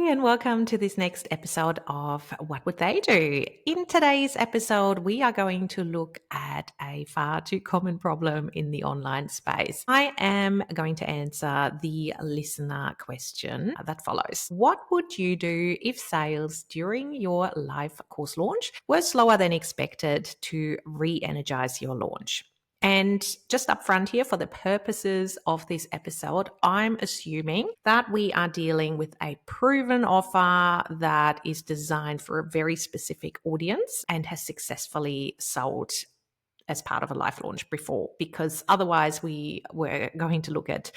and welcome to this next episode of What Would They Do? In today's episode, we are going to look at a far too common problem in the online space. I am going to answer the listener question that follows. What would you do if sales during your live course launch were slower than expected to re-energize your launch? And just up front here, for the purposes of this episode, I'm assuming that we are dealing with a proven offer that is designed for a very specific audience and has successfully sold as part of a live launch before, because otherwise we were going to look at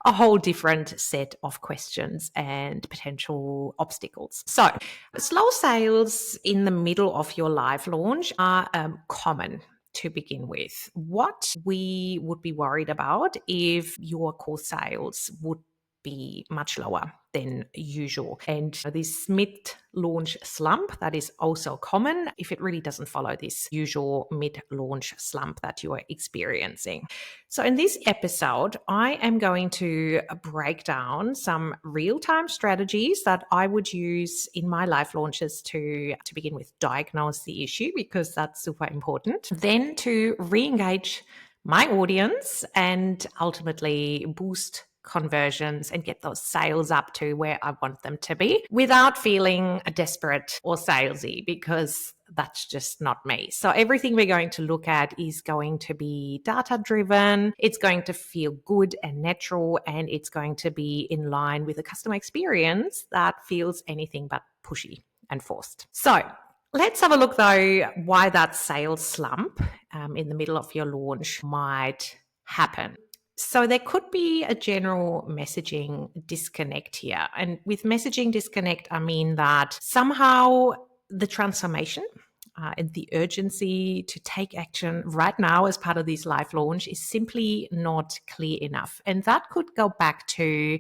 a whole different set of questions and potential obstacles. So slow sales in the middle of your live launch are common to begin with. What we would be worried about if your course sales would be much lower than usual. And this mid-launch slump, that is also common if it really doesn't follow this usual mid-launch slump that you are experiencing. So in this episode, I am going to break down some real-time strategies that I would use in my live launches to begin with diagnose the issue, because that's super important. Then to re-engage my audience and ultimately boost conversions and get those sales up to where I want them to be without feeling desperate or salesy, because that's just not me. So everything we're going to look at is going to be data driven. It's going to feel good and natural, and it's going to be in line with a customer experience that feels anything but pushy and forced. So let's have a look though why that sales slump in the middle of your launch might happen. So there could be a general messaging disconnect here. And with messaging disconnect, I mean that somehow the transformation and the urgency to take action right now as part of this live launch is simply not clear enough. And that could go back to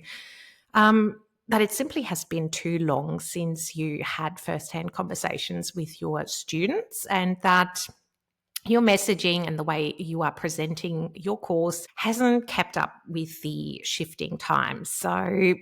that it simply has been too long since you had firsthand conversations with your students, and that your messaging and the way you are presenting your course hasn't kept up with the shifting times. So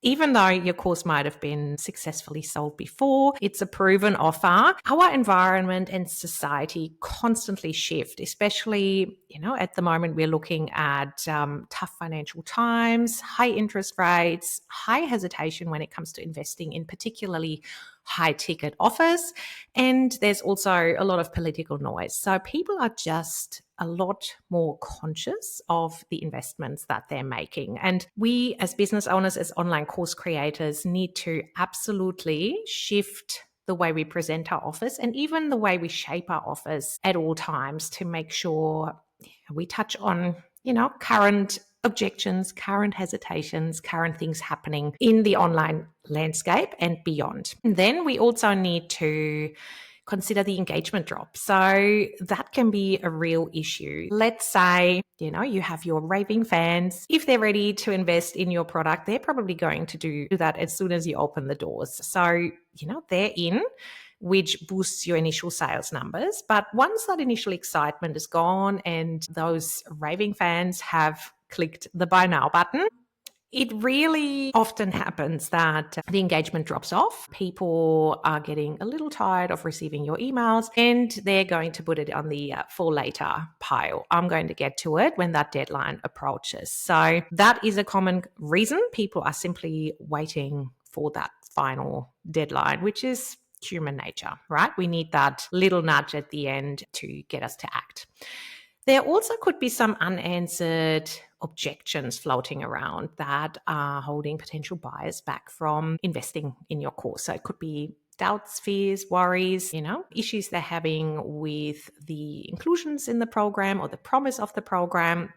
even though your course might have been successfully sold before, it's a proven offer, our environment and society constantly shift, especially, at the moment we're looking at tough financial times, high interest rates, high hesitation when it comes to investing in particularly high ticket offers. And there's also a lot of political noise. So people are just a lot more conscious of the investments that they're making. And we as business owners, as online course creators, need to absolutely shift the way we present our offers and even the way we shape our offers at all times to make sure we touch on, current objections, current hesitations, current things happening in the online landscape and beyond. And then we also need to consider the engagement drop. So that can be a real issue. Let's say, you have your raving fans. If they're ready to invest in your product, they're probably going to do that as soon as you open the doors. So, they're in, which boosts your initial sales numbers. But once that initial excitement is gone and those raving fans have clicked the buy now button, it really often happens that the engagement drops off. People are getting a little tired of receiving your emails and they're going to put it on the for later pile. I'm going to get to it when that deadline approaches. So that is a common reason. People are simply waiting for that final deadline, which is human nature, right? We need that little nudge at the end to get us to act. There also could be some unanswered objections floating around that are holding potential buyers back from investing in your course. So it could be doubts, fears, worries, issues they're having with the inclusions in the program or the promise of the program.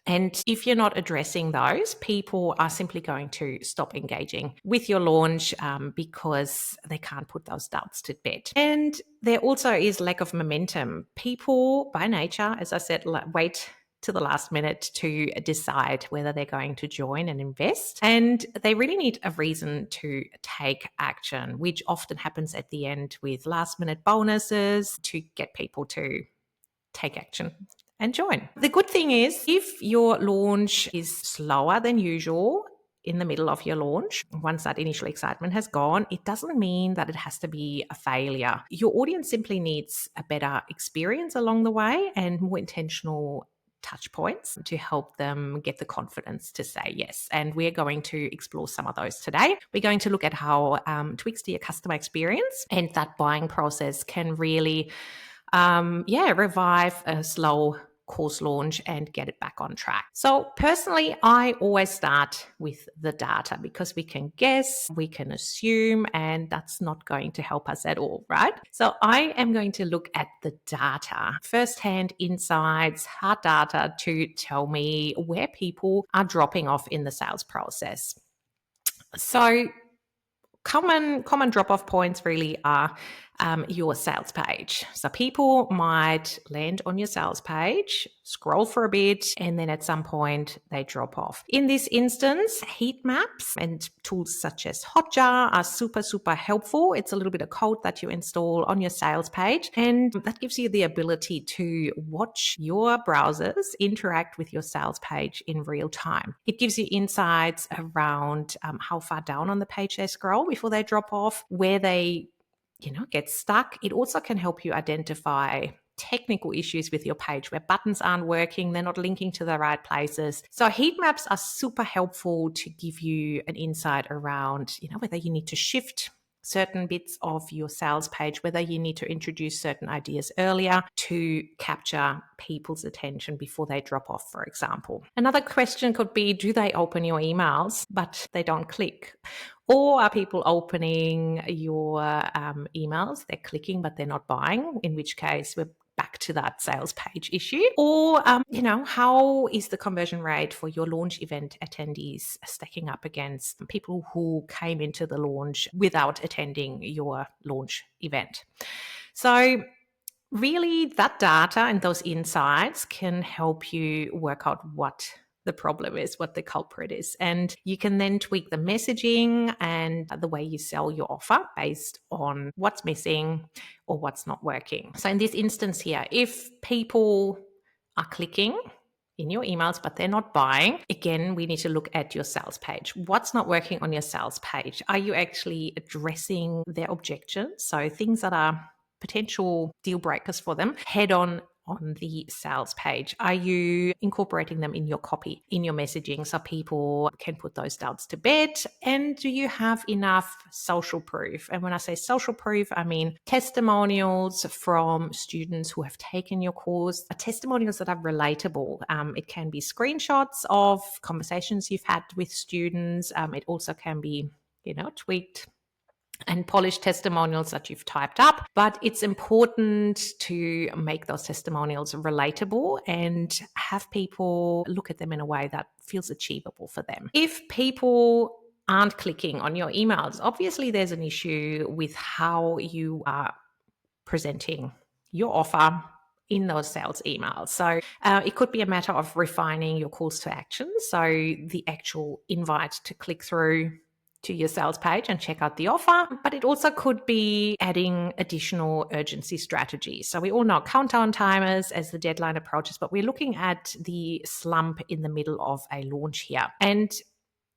And if you're not addressing those, people are simply going to stop engaging with your launch because they can't put those doubts to bed. And there also is lack of momentum. People, by nature, as I said, wait to the last minute to decide whether they're going to join and invest. And they really need a reason to take action, which often happens at the end with last minute bonuses to get people to take action and join. The good thing is, if your launch is slower than usual, in the middle of your launch, once that initial excitement has gone, it doesn't mean that it has to be a failure. Your audience simply needs a better experience along the way and more intentional touch points to help them get the confidence to say yes. And we're going to explore some of those today. We're going to look at how tweaks to your customer experience and that buying process can really revive a slow course launch and get it back on track. So personally, I always start with the data because we can guess, we can assume, and that's not going to help us at all, right? So I am going to look at the data, first-hand insights, hard data to tell me where people are dropping off in the sales process. So common drop-off points really are your sales page. So people might land on your sales page, scroll for a bit, and then at some point they drop off. In this instance, heat maps and tools such as Hotjar are super helpful. It's a little bit of code that you install on your sales page, and that gives you the ability to watch your browsers interact with your sales page in real time. It gives you insights around how far down on the page they scroll before they drop off, where they get stuck. It also can help you identify technical issues with your page where buttons aren't working, they're not linking to the right places. So heat maps are super helpful to give you an insight around, whether you need to shift certain bits of your sales page, whether you need to introduce certain ideas earlier to capture people's attention before they drop off, for example. Another question could be, do they open your emails but they don't click? Or are people opening your emails, they're clicking but they're not buying, in which case we're back to that sales page issue? Or, how is the conversion rate for your launch event attendees stacking up against people who came into the launch without attending your launch event? So really, that data and those insights can help you work out what the problem is, what the culprit is. And you can then tweak the messaging and the way you sell your offer based on what's missing or what's not working. So in this instance here, if people are clicking in your emails but they're not buying, again, we need to look at your sales page. What's not working on your sales page? Are you actually addressing their objections? So things that are potential deal breakers for them head on the sales page. Are you incorporating them in your copy, in your messaging, so people can put those doubts to bed? And do you have enough social proof? And when I say social proof, I mean testimonials from students who have taken your course, testimonials that are relatable. It can be screenshots of conversations you've had with students. It also can be, tweaked and polished testimonials that you've typed up. But it's important to make those testimonials relatable and have people look at them in a way that feels achievable for them. If people aren't clicking on your emails, obviously there's an issue with how you are presenting your offer in those sales emails. So it could be a matter of refining your calls to action. So the actual invite to click through to your sales page and check out the offer, but it also could be adding additional urgency strategies. So we all know countdown timers as the deadline approaches, but we're looking at the slump in the middle of a launch here. And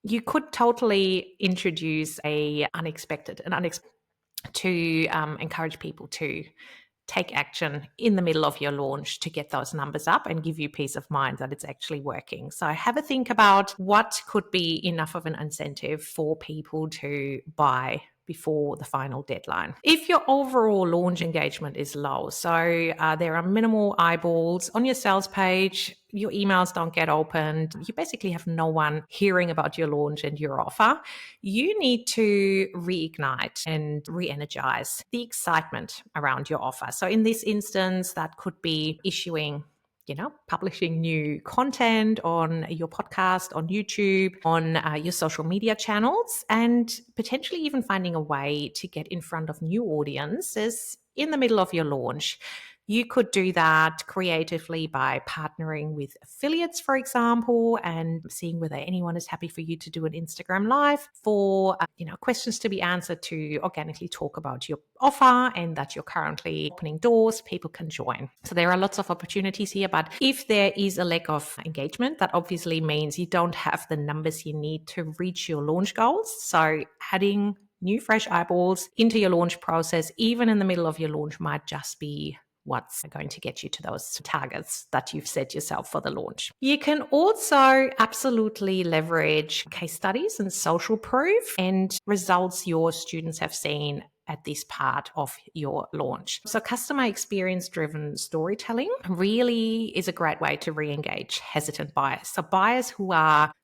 you could totally introduce an unexpected to encourage people to take action in the middle of your launch to get those numbers up and give you peace of mind that it's actually working. So have a think about what could be enough of an incentive for people to buy before the final deadline. If your overall launch engagement is low, so there are minimal eyeballs on your sales page, your emails don't get opened, you basically have no one hearing about your launch and your offer, you need to reignite and reenergize the excitement around your offer. So in this instance, that could be publishing new content on your podcast, on YouTube, on your social media channels, and potentially even finding a way to get in front of new audiences in the middle of your launch. You could do that creatively by partnering with affiliates, for example, and seeing whether anyone is happy for you to do an Instagram live for questions to be answered to organically talk about your offer and that you're currently opening doors. People can join. So there are lots of opportunities here, but if there is a lack of engagement, that obviously means you don't have the numbers you need to reach your launch goals. So adding new fresh eyeballs into your launch process, even in the middle of your launch, might just be what's going to get you to those targets that you've set yourself for the launch. You can also absolutely leverage case studies and social proof and results your students have seen at this part of your launch. So customer experience driven storytelling really is a great way to re-engage hesitant buyers. So buyers who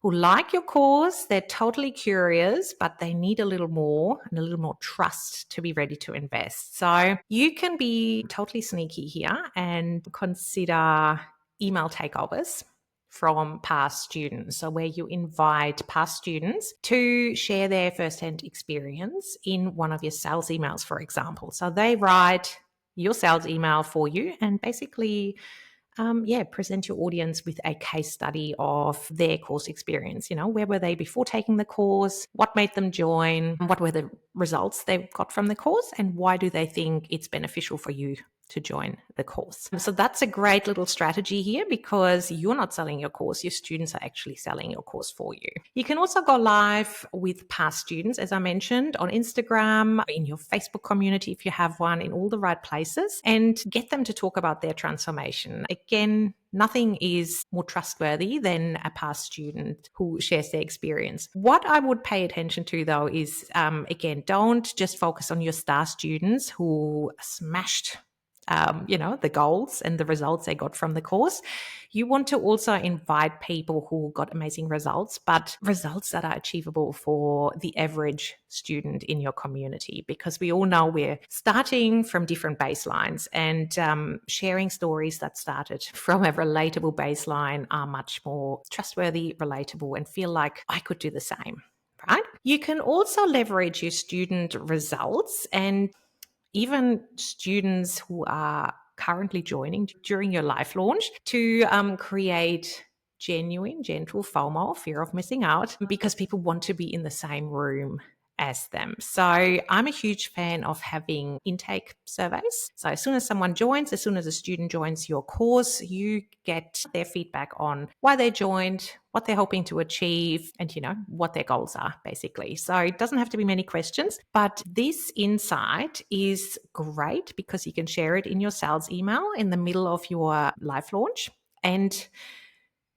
like your course, they're totally curious, but they need a little more trust to be ready to invest. So you can be totally sneaky here and consider email takeovers from past students. So where you invite past students to share their firsthand experience in one of your sales emails, for example. So they write your sales email for you and basically present your audience with a case study of their course experience. Where were they before taking the course? What made them join? What were the results they got from the course? And why do they think it's beneficial for you to join the course? So that's a great little strategy here because you're not selling your course. Your students are actually selling your course for you. You can also go live with past students, as I mentioned, on Instagram, in your Facebook community, if you have one, in all the right places, and get them to talk about their transformation. Again, nothing is more trustworthy than a past student who shares their experience. What I would pay attention to, though, is, again, don't just focus on your star students who smashed the goals and the results they got from the course. You want to also invite people who got amazing results, but results that are achievable for the average student in your community, because we all know we're starting from different baselines, and sharing stories that started from a relatable baseline are much more trustworthy, relatable, and feel like I could do the same. Right? You can also leverage your student results and even students who are currently joining during your live launch to create genuine, gentle FOMO, fear of missing out, because people want to be in the same room as them. So I'm a huge fan of having intake surveys. So as soon as a student joins your course, you get their feedback on why they joined, what they're hoping to achieve, and what their goals are, basically. So it doesn't have to be many questions, but this insight is great because you can share it in your sales email in the middle of your live launch and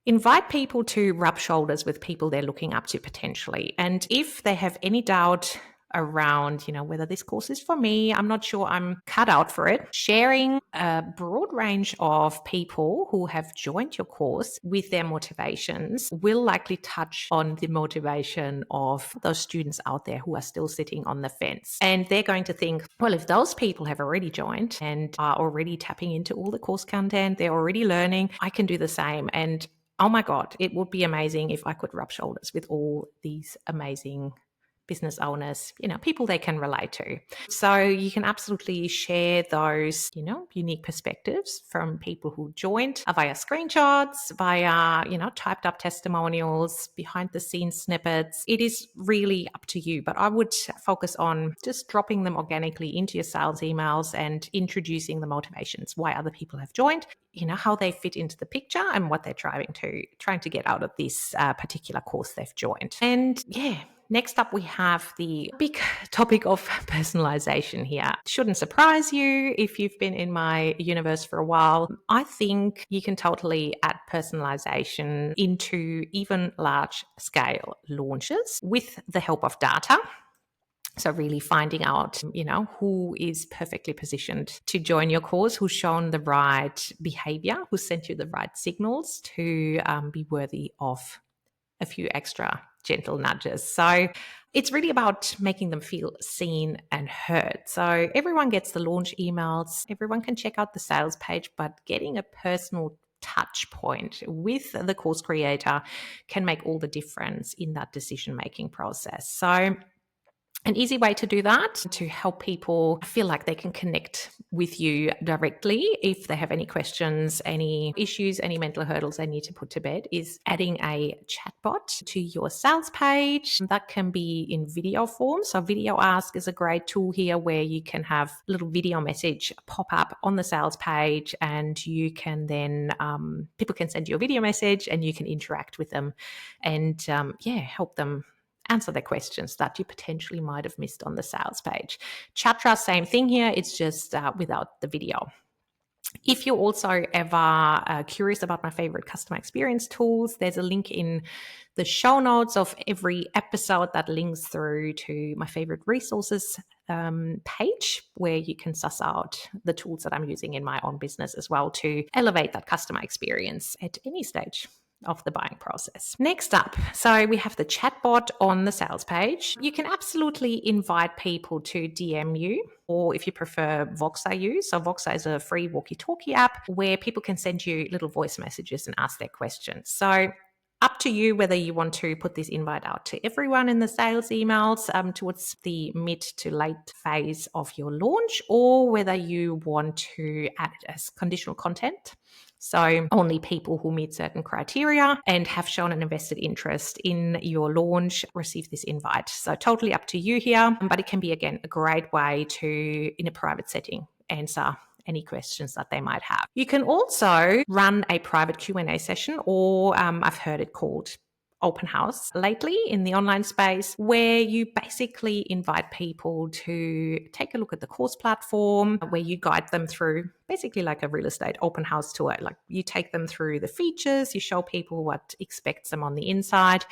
invite people to rub shoulders with people they're looking up to potentially. And if they have any doubt around, whether this course is for me, I'm not sure I'm cut out for it, sharing a broad range of people who have joined your course with their motivations will likely touch on the motivation of those students out there who are still sitting on the fence. And they're going to think, well, if those people have already joined and are already tapping into all the course content, they're already learning, I can do the same. And oh my God, it would be amazing if I could rub shoulders with all these amazing business owners, people they can relate to. So you can absolutely share those, unique perspectives from people who joined via screenshots, via, typed up testimonials, behind the scenes snippets. It is really up to you, but I would focus on just dropping them organically into your sales emails and introducing the motivations, why other people have joined, how they fit into the picture and what they're trying to get out of this particular course they've joined. And next up, we have the big topic of personalization here. Shouldn't surprise you if you've been in my universe for a while. I think you can totally add personalization into even large scale launches with the help of data. So really finding out, who is perfectly positioned to join your course, who's shown the right behavior, who sent you the right signals to be worthy of a few extra gentle nudges. So it's really about making them feel seen and heard. So everyone gets the launch emails, everyone can check out the sales page, but getting a personal touch point with the course creator can make all the difference in that decision-making process. So An easy way to do that, to help people feel like they can connect with you directly if they have any questions, any issues, any mental hurdles they need to put to bed, is adding a chatbot to your sales page. That can be in video form. So Video Ask is a great tool here where you can have a little video message pop up on the sales page, and you can then, people can send you a video message and you can interact with them and help them answer the questions that you potentially might have missed on the sales page. Chatra, same thing here. It's just without the video. If you're also ever curious about my favorite customer experience tools, there's a link in the show notes of every episode that links through to my favorite resources page, where you can suss out the tools that I'm using in my own business as well to elevate that customer experience at any stage of the buying process. Next up, so we have the chatbot on the sales page. You can absolutely invite people to DM you, or if you prefer, Voxer use. So Voxer is a free walkie-talkie app where people can send you little voice messages and ask their questions. So up to you whether you want to put this invite out to everyone in the sales emails towards the mid to late phase of your launch, or whether you want to add it as conditional content. So only people who meet certain criteria and have shown an invested interest in your launch receive this invite. So totally up to you here, but it can be, again, a great way to, in a private setting, answer any questions that they might have. You can also run a private Q&A session, or I've heard it called open house lately in the online space, where you basically invite people to take a look at the course platform, where you guide them through basically like a real estate open house tour. Like, you take them through the features, you show people what expects them on the inside,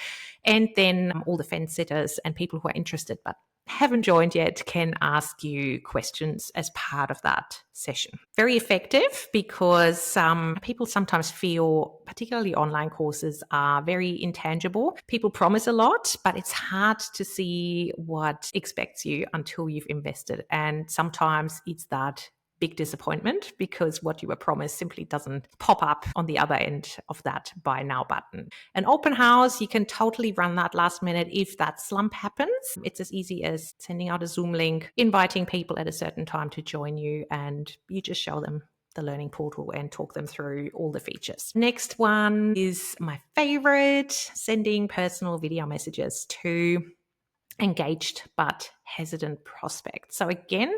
and then all the fence sitters and people who are interested but haven't joined yet can ask you questions as part of that session. Very effective, because people sometimes feel, particularly online courses, are very intangible. People promise a lot, but it's hard to see what expects you until you've invested. And sometimes it's that big disappointment because what you were promised simply doesn't pop up on the other end of that buy now button. An open house, you can totally run that last minute if that slump happens. It's as easy as sending out a Zoom link, inviting people at a certain time to join you, and you just show them the learning portal and talk them through all the features. Next one is my favorite, sending personal video messages to engaged but hesitant prospects. So again,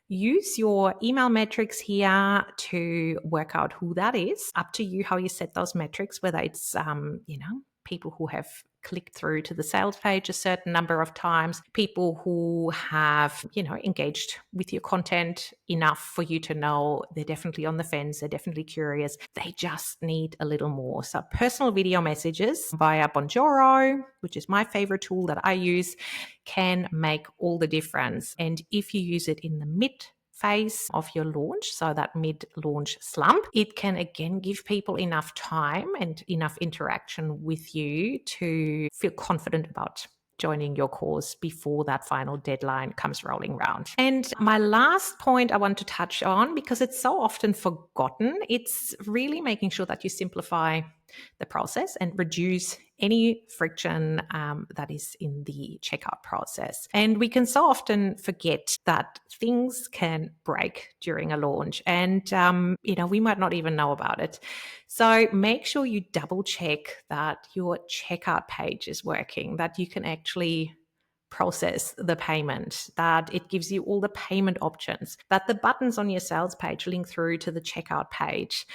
use your email metrics here to work out who that is. Up to you how you set those metrics, whether it's, people who have clicked through to the sales page a certain number of times, people who have, engaged with your content enough for you to know they're definitely on the fence, they're definitely curious, they just need a little more. So personal video messages via Bonjoro, which is my favorite tool that I use, can make all the difference. And if you use it in the mid phase of your launch, so that mid-launch slump, it can again give people enough time and enough interaction with you to feel confident about joining your course before that final deadline comes rolling around. And my last point I want to touch on, because it's so often forgotten, it's really making sure that you simplify the process and reduce any friction that is in the checkout process. And we can so often forget that things can break during a launch, and we might not even know about it. So make sure you double check that your checkout page is working, that you can actually process the payment, that it gives you all the payment options, that the buttons on your sales page link through to the checkout page.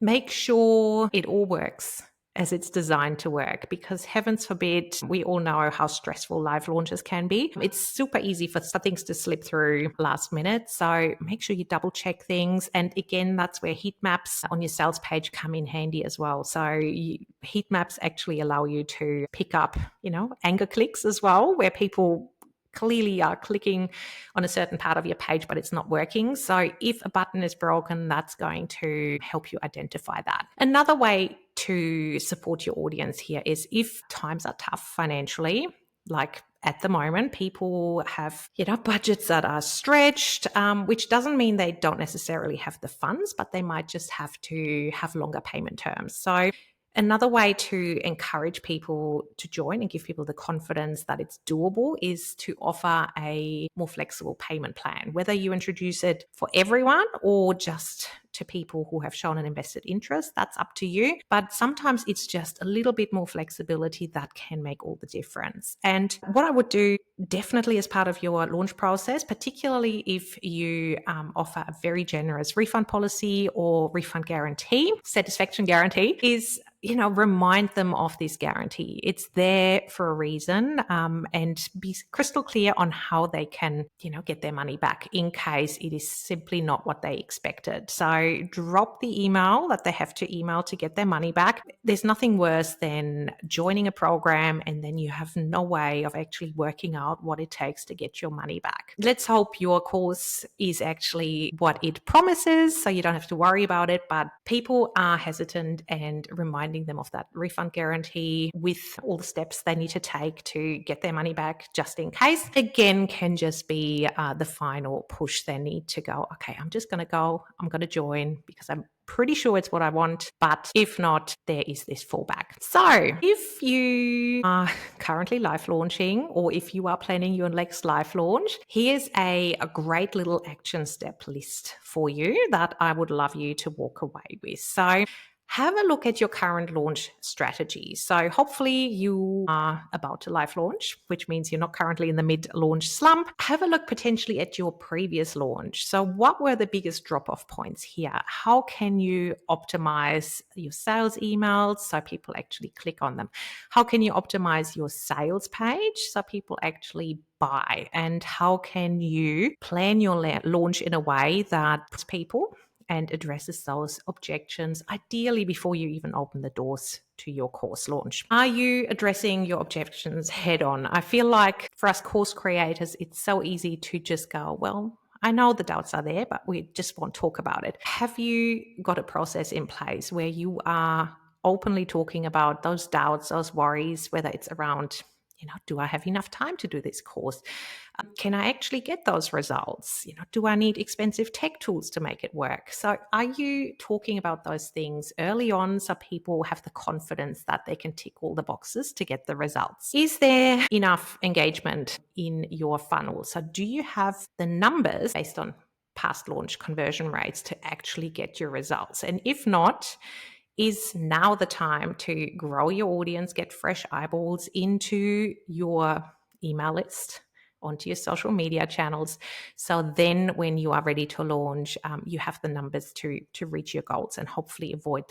Make sure it all works as it's designed to work, because heavens forbid, we all know how stressful live launches can be. It's super easy for things to slip through last minute. So make sure you double check things. And again, that's where heat maps on your sales page come in handy as well. So heat maps actually allow you to pick up, anchor clicks as well, where people clearly are clicking on a certain part of your page, but it's not working. So if a button is broken, that's going to help you identify that. Another way to support your audience here is if times are tough financially, like at the moment, people have, budgets that are stretched, which doesn't mean they don't necessarily have the funds, but they might just have to have longer payment terms. So Another way to encourage people to join and give people the confidence that it's doable is to offer a more flexible payment plan, whether you introduce it for everyone or just to people who have shown an invested interest. That's up to you. But sometimes it's just a little bit more flexibility that can make all the difference. And what I would do definitely as part of your launch process, particularly if you offer a very generous refund policy or refund guarantee, satisfaction guarantee, is remind them of this guarantee. It's there for a reason, and be crystal clear on how they can, get their money back in case it is simply not what they expected. So drop the email that they have to email to get their money back. There's nothing worse than joining a program and then you have no way of actually working out what it takes to get your money back. Let's hope your course is actually what it promises, so you don't have to worry about it, but people are hesitant, and reminding them of that refund guarantee with all the steps they need to take to get their money back just in case, again, can just be the final push they need to go, okay, I'm going to join because I'm pretty sure it's what I want, but if not, there is this fallback. So if you are currently live launching, or if you are planning your next live launch, here's a great little action step list for you that I would love you to walk away with. So have a look at your current launch strategy. So hopefully you are about to live launch, which means you're not currently in the mid-launch slump. Have a look potentially at your previous launch. So what were the biggest drop-off points here? How can you optimize your sales emails so people actually click on them? How can you optimize your sales page so people actually buy? And how can you plan your launch in a way that people and addresses those objections, ideally before you even open the doors to your course launch? Are you addressing your objections head on? I feel like for us course creators, it's so easy to just go, well, I know the doubts are there, but we just won't talk about it. Have you got a process in place where you are openly talking about those doubts, those worries, whether it's around, do I have enough time to do this course? Can I actually get those results? Do I need expensive tech tools to make it work? So are you talking about those things early on so people have the confidence that they can tick all the boxes to get the results? Is there enough engagement in your funnel? So do you have the numbers based on past launch conversion rates to actually get your results? And if not, is now the time to grow your audience, get fresh eyeballs into your email list, onto your social media channels. So then when you are ready to launch, you have the numbers to reach your goals and hopefully avoid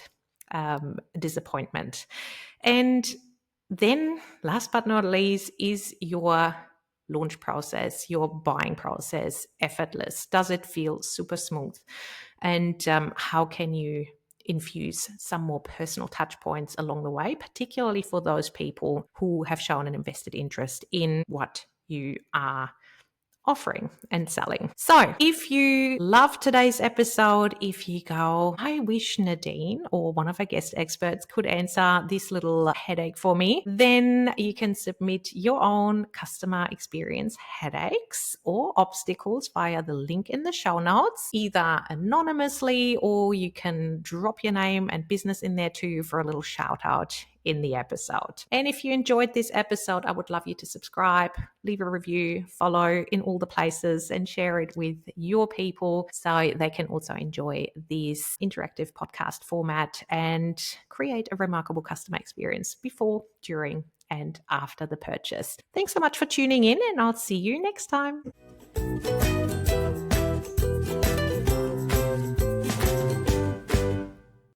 disappointment. And then last but not least, is your launch process, your buying process effortless? Does it feel super smooth? And how can you infuse some more personal touch points along the way, particularly for those people who have shown an invested interest in what you are offering and selling. So if you love today's episode, if you go, I wish Nadine or one of our guest experts could answer this little headache for me, then you can submit your own customer experience headaches or obstacles via the link in the show notes, either anonymously, or you can drop your name and business in there too for a little shout out in the episode. And if you enjoyed this episode, I would love you to subscribe, leave a review, follow in all the places, and share it with your people so they can also enjoy this interactive podcast format and create a remarkable customer experience before, during, and after the purchase. Thanks so much for tuning in, and I'll see you next time.